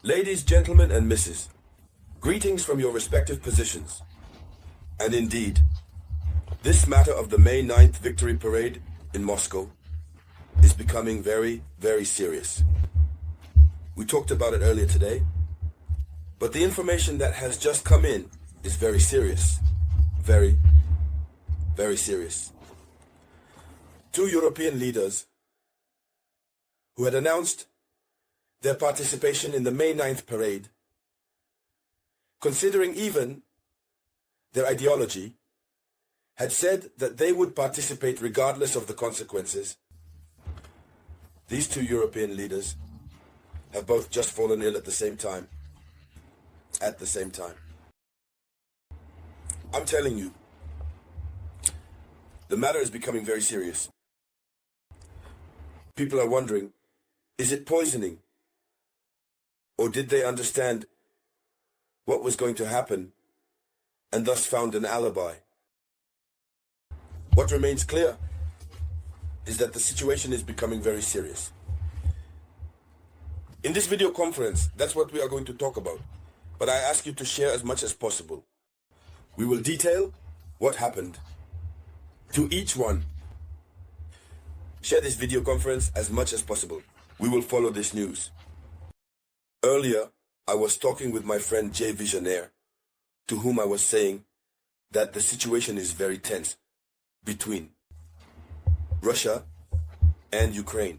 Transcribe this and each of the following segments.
Ladies, gentlemen, and misses, greetings from your respective positions. And indeed, this matter of the May 9th victory parade in Moscow is becoming very, very serious. We talked about it earlier today, but the information that has just come in is very serious. Very, very serious. Two European leaders who had announced their participation in the May 9th parade, considering even their ideology, had said that they would participate regardless of the consequences. These two European leaders have both just fallen ill at the same time. At the same time. I'm telling you, the matter is becoming very serious. People are wondering, is it poisoning? Or did they understand what was going to happen and thus found an alibi? What remains clear is that the situation is becoming very serious. In this video conference, that's what we are going to talk about. But I ask you to share as much as possible. We will detail what happened to each one. Share this video conference as much as possible. We will follow this news. Earlier, I was talking with my friend Jay Visionaire, to whom I was saying that the situation is very tense between Russia and Ukraine.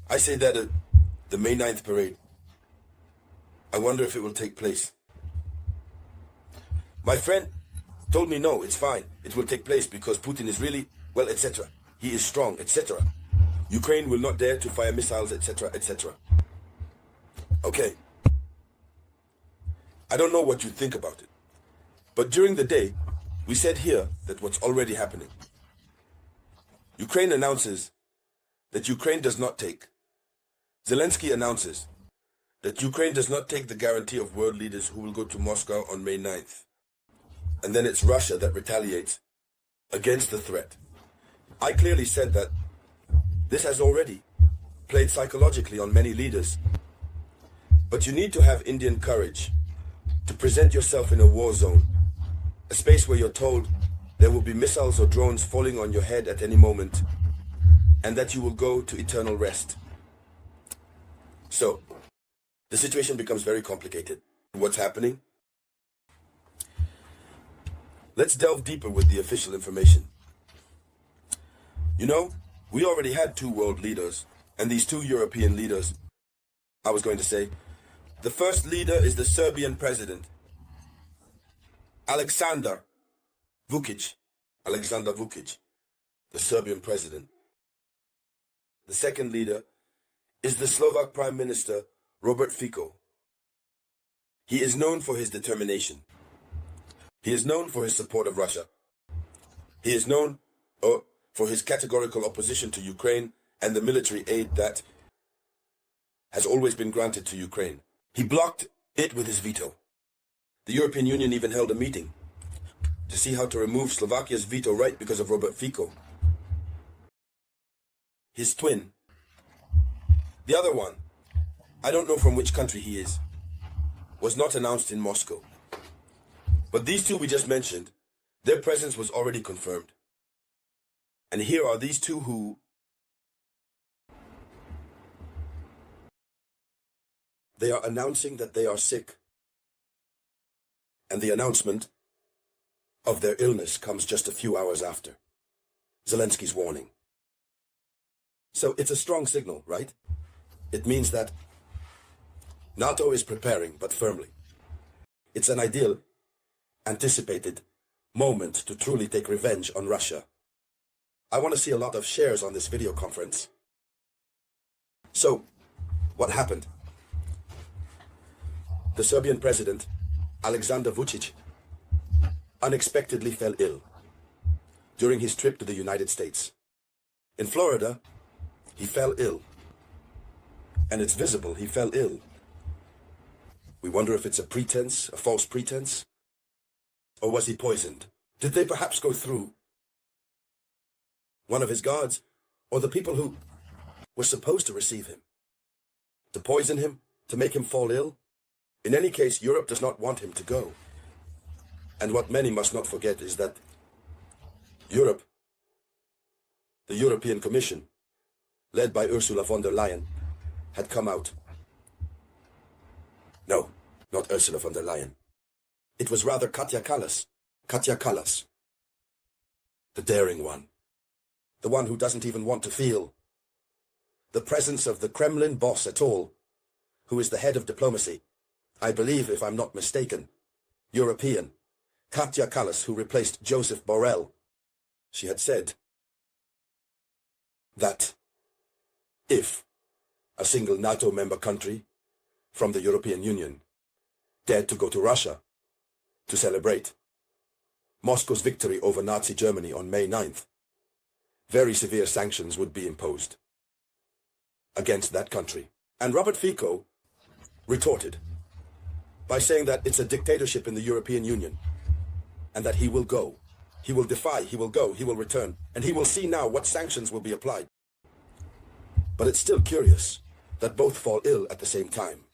I say that the May 9th parade, I wonder if it will take place. My friend told me no, it's fine. It will take place because Putin is really, well, etc. He is strong, etc. Ukraine will not dare to fire missiles, etc., etc. Okay. I don't know what you think about it. But during the day, we said here that what's already happening. Ukraine announces that Ukraine does not take. Zelensky announces that Ukraine does not take the guarantee of world leaders who will go to Moscow on May 9th. And then it's Russia that retaliates against the threat. I clearly said that this has already played psychologically on many leaders. But you need to have Indian courage to present yourself in a war zone, a space where you're told there will be missiles or drones falling on your head at any moment, and that you will go to eternal rest. So, the situation becomes very complicated. What's happening? Let's delve deeper with the official information. You know, we already had two world leaders, and these two European leaders, I was going to say, the first leader is the Serbian president, Aleksandar Vučić. Aleksandar Vučić, the Serbian president. The second leader is the Slovak Prime Minister, Robert Fico. He is known for his determination. He is known for his support of Russia. He is known for his categorical opposition to Ukraine and the military aid that has always been granted to Ukraine. He blocked it with his veto. The European Union even held a meeting to see how to remove Slovakia's veto right because of Robert Fico. His twin. The other one, I don't know from which country he is, was not announced in Moscow. But these two we just mentioned, their presence was already confirmed. And here are these two who they are announcing that they are sick. And the announcement of their illness comes just a few hours after Zelensky's warning. So it's a strong signal, right? It means that NATO is preparing, but firmly. It's an ideal, anticipated moment to truly take revenge on Russia. I want to see a lot of shares on this video conference. So, what happened? The Serbian president, Aleksandar Vučić, unexpectedly fell ill during his trip to the United States. In Florida, he fell ill. And it's visible, he fell ill. We wonder if it's a pretense, a false pretense, or was he poisoned? Did they perhaps go through one of his guards, or the people who were supposed to receive him, to poison him to make him fall ill? In any case, Europe does not want him to go. And what many must not forget is that Europe, the European Commission, led by Ursula von der Leyen, had come out. No, not Ursula von der Leyen. It was rather Katja Kallas. Katja Kallas. The daring one. The one who doesn't even want to feel the presence of the Kremlin boss at all, who is the head of diplomacy. I believe, if I'm not mistaken, European. Katja Kallas, who replaced Joseph Borrell. She had said that if a single NATO member country from the European Union dared to go to Russia to celebrate Moscow's victory over Nazi Germany on May 9th, very severe sanctions would be imposed against that country. And Robert Fico retorted by saying that it's a dictatorship in the European Union and that he will go. He will defy, he will go, he will return, and he will see now what sanctions will be applied. But it's still curious that both fall ill at the same time.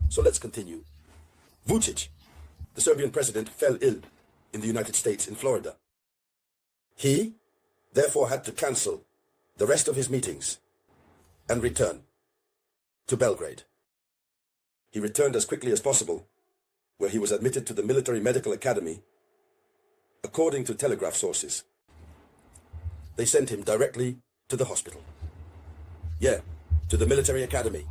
So let's continue. Vučić, the Serbian president, fell ill in the United States in Florida. He, therefore, had to cancel the rest of his meetings and return to Belgrade. He returned as quickly as possible, where he was admitted to the Military Medical Academy. According to Telegraph sources, they sent him directly to the hospital. Yeah, to the military academy.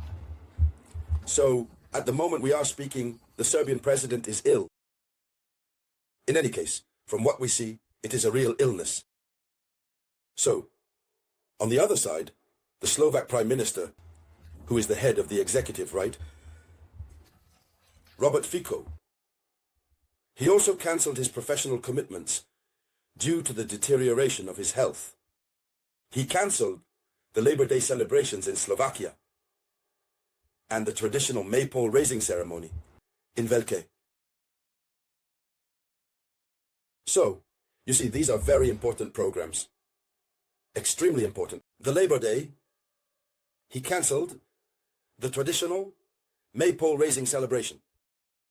So, at the moment we are speaking, the Serbian president is ill. In any case, from what we see, it is a real illness. So, on the other side, the Slovak Prime Minister, who is the head of the executive, right? Robert Fico. He also cancelled his professional commitments due to the deterioration of his health. He cancelled the Labor Day celebrations in Slovakia and the traditional maypole raising ceremony in Velké. So, you see, these are very important programs. Extremely important. The Labor Day, he cancelled the traditional maypole raising celebration.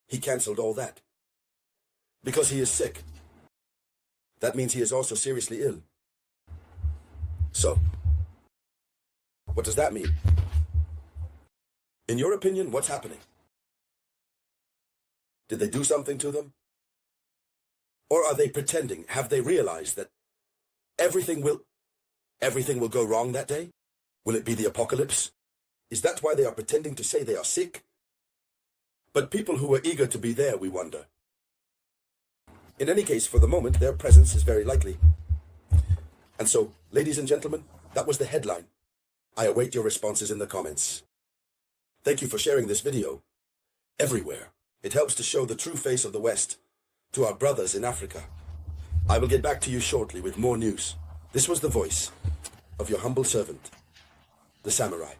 He cancelled all that. Because he is sick. That means he is also seriously ill. So, what does that mean? In your opinion, what's happening? Did they do something to them? Or are they pretending? Have they realized that everything will go wrong that day? Will it be the apocalypse? Is that why they are pretending to say they are sick? But people who were eager to be there, we wonder. In any case, for the moment, their presence is very likely. And so, ladies and gentlemen, that was the headline. I await your responses in the comments. Thank you for sharing this video everywhere. It helps to show the true face of the West to our brothers in Africa. I will get back to you shortly with more news. This was the voice of your humble servant, the Samurai.